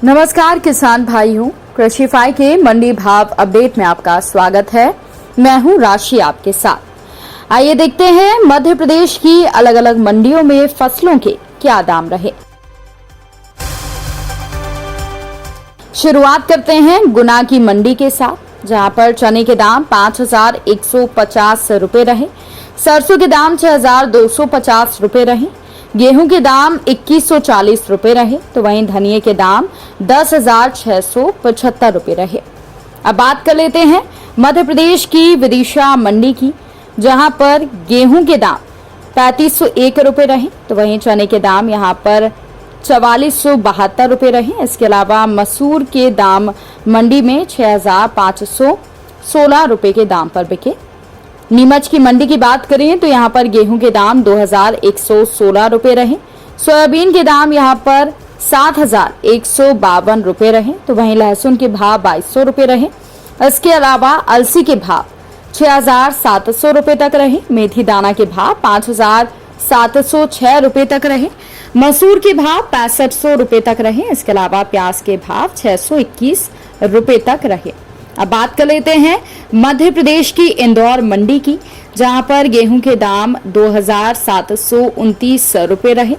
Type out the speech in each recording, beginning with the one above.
नमस्कार किसान भाइयों, कृषिफाई के मंडी भाव अपडेट में आपका स्वागत है। मैं हूं राशि आपके साथ। आइए देखते हैं मध्य प्रदेश की अलग अलग मंडियों में फसलों के क्या दाम रहे। शुरुआत करते हैं गुना की मंडी के साथ, जहां पर चने के दाम 5,150 रुपए रहे, सरसों के दाम 6,250 रुपए रहे, गेहूं के दाम 2,140 रुपए रहे, तो वहीं धनिये के दाम 10,675 रुपए रहे। अब बात कर लेते हैं मध्य प्रदेश की विदिशा मंडी की, जहां पर गेहूं के दाम 3,501 रुपए रहे, तो वहीं चने के दाम यहां पर 4,472 रुपए रहे। इसके अलावा मसूर के दाम मंडी में 6,516 रुपए के दाम पर बिके। नीमच की मंडी की बात करें तो यहाँ पर गेहूं के दाम 2,116 रुपए रहे, सोयाबीन के दाम यहाँ पर 7,152 रुपए रहे, तो वहीं लहसुन के भाव 2,200 रुपए रहे। इसके अलावा अलसी के भाव 6,700 रुपए तक रहे, मेथी दाना के भाव 5,706 रुपए तक रहे, मसूर के भाव 6500 रुपए तक रहे। इसके अलावा प्याज के भाव 621 रुपए तक रहे। अब बात कर लेते हैं मध्य प्रदेश की इंदौर मंडी की, जहां पर गेहूं के दाम 2,729 रुपए रहे,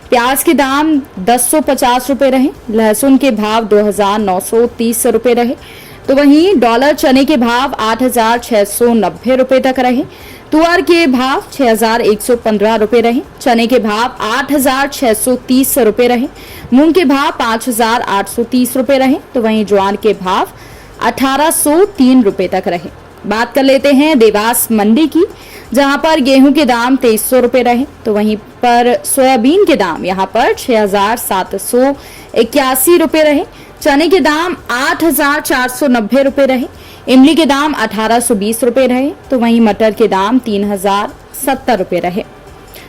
प्याज के दाम 1050 रुपए रहे, लहसुन के भाव 2,930 रुपए रहे, तो वहीं डॉलर चने के भाव 8,690 रुपए तक रहे, तुअर के भाव 6,115 रुपए रहे, चने के भाव 8,630 रुपए रहे, मूंग के भाव 5,830 रुपए रहे, तो वहीं ज्वार के भाव 1,803 रुपए तक रहे। बात कर लेते हैं देवास मंडी की, जहां पर गेहूं के दाम 2,300 रुपए रहे, तो वहीं पर सोयाबीन के दाम यहां पर 6,781 रुपए रहे, चने के दाम 8,490 रुपए रहे, इमली के दाम 1,820 रुपए रहे, तो वहीं मटर के दाम 3,070 रुपए रहे।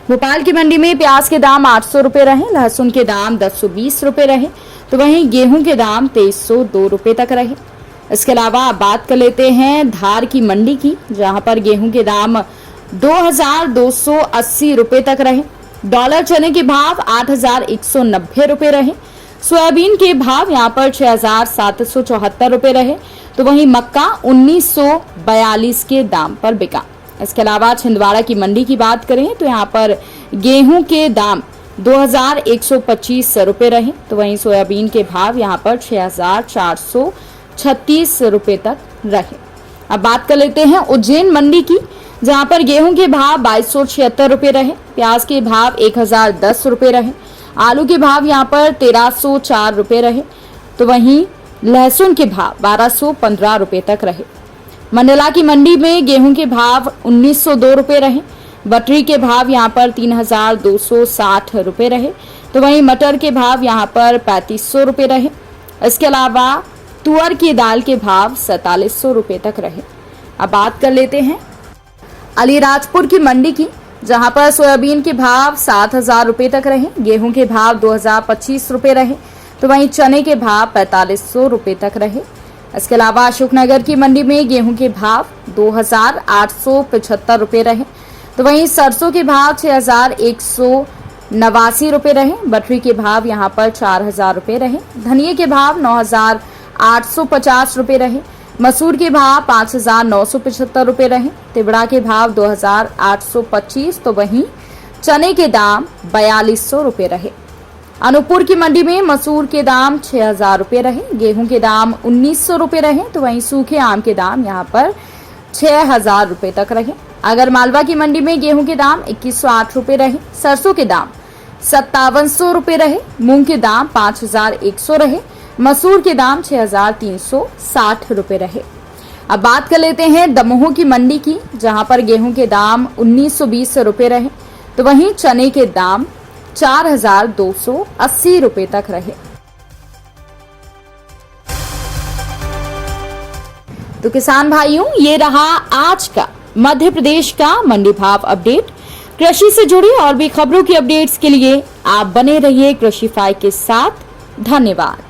भोपाल की मंडी में प्याज के दाम 800 रुपए रहे, लहसुन के दाम 1020 रुपए रहे, तो वहीं गेहूं के दाम 2,302 रुपए तक रहे। इसके अलावा बात कर लेते हैं धार की मंडी की, जहां पर गेहूं के दाम 2,280 रुपए तक रहे, डॉलर चने के भाव 8,190 रुपए रहे, सोयाबीन के भाव यहां पर 6,774 रुपए रहे, तो वहीं मक्का 1,942 के दाम पर बिका। इसके अलावा छिंदवाड़ा की मंडी की बात करें तो यहाँ पर गेहूं के दाम 2,125 रुपए रहे, तो वहीं सोयाबीन के भाव यहाँ पर 6,436 रुपए तक रहे। अब बात कर लेते हैं उज्जैन मंडी की, जहां पर गेहूं के भाव 2,276 रुपए रहे, प्याज के भाव 1,010 रुपए रहे, आलू के भाव यहाँ पर 1,304 रुपए रहे, तो वहीं लहसुन के भाव 1,215 रुपए तक रहे। मंडला की मंडी में गेहूं के भाव 1,902 रुपए रहे, बटरी के भाव यहाँ पर 3,260 रुपए रहे, तो वहीं मटर के भाव यहाँ पर 3,500 रुपए रहे। इसके अलावा तुअर की दाल के भाव 4,700 रुपए तक रहे। अब बात कर लेते हैं अलीराजपुर की मंडी की, जहां पर सोयाबीन के भाव 7,000 रुपए तक रहे, गेहूं के भाव 2,025 रुपए रहे, तो वहीं चने के भाव 4,500 रुपए तक रहे। इसके अलावा अशोकनगर की मंडी में गेहूं के भाव 2,875 रुपए रहे, तो वहीं सरसों के भाव 6,189 रुपए रहे, बटरी के भाव यहाँ पर 4,000 रुपए रहे, धनिये के भाव 9,850 रुपए रहे, मसूर के भाव 5,975 रुपए रहे, तिबड़ा के भाव 2,825, तो वहीं चने के दाम 4,200 रुपए रहे। अनूपपुर की मंडी में मसूर के दाम 6,000 रुपए रहे, गेहूं के दाम 1,900 रुपए रहे, तो वहीं सूखे आम के दाम यहाँ पर 6,000 रुपए तक रहे। अगर मालवा की मंडी में गेहूं के दाम 2,108 रुपए रहे, सरसों के दाम 5,700 रुपए रहे, मूंग के दाम 5,100 रहे, मसूर के दाम 6,360 रुपए रहे। अब बात कर लेते हैं दमोह की मंडी की, जहां पर गेहूं के दाम 1,920 रुपए रहे, तो वहीं चने के दाम 4,280 रुपए तक रहे। तो किसान भाइयों, ये रहा आज का मध्य प्रदेश का मंडी भाव अपडेट। कृषि से जुड़ी और भी खबरों की अपडेट्स के लिए आप बने रहिए कृषिफाई के साथ। धन्यवाद।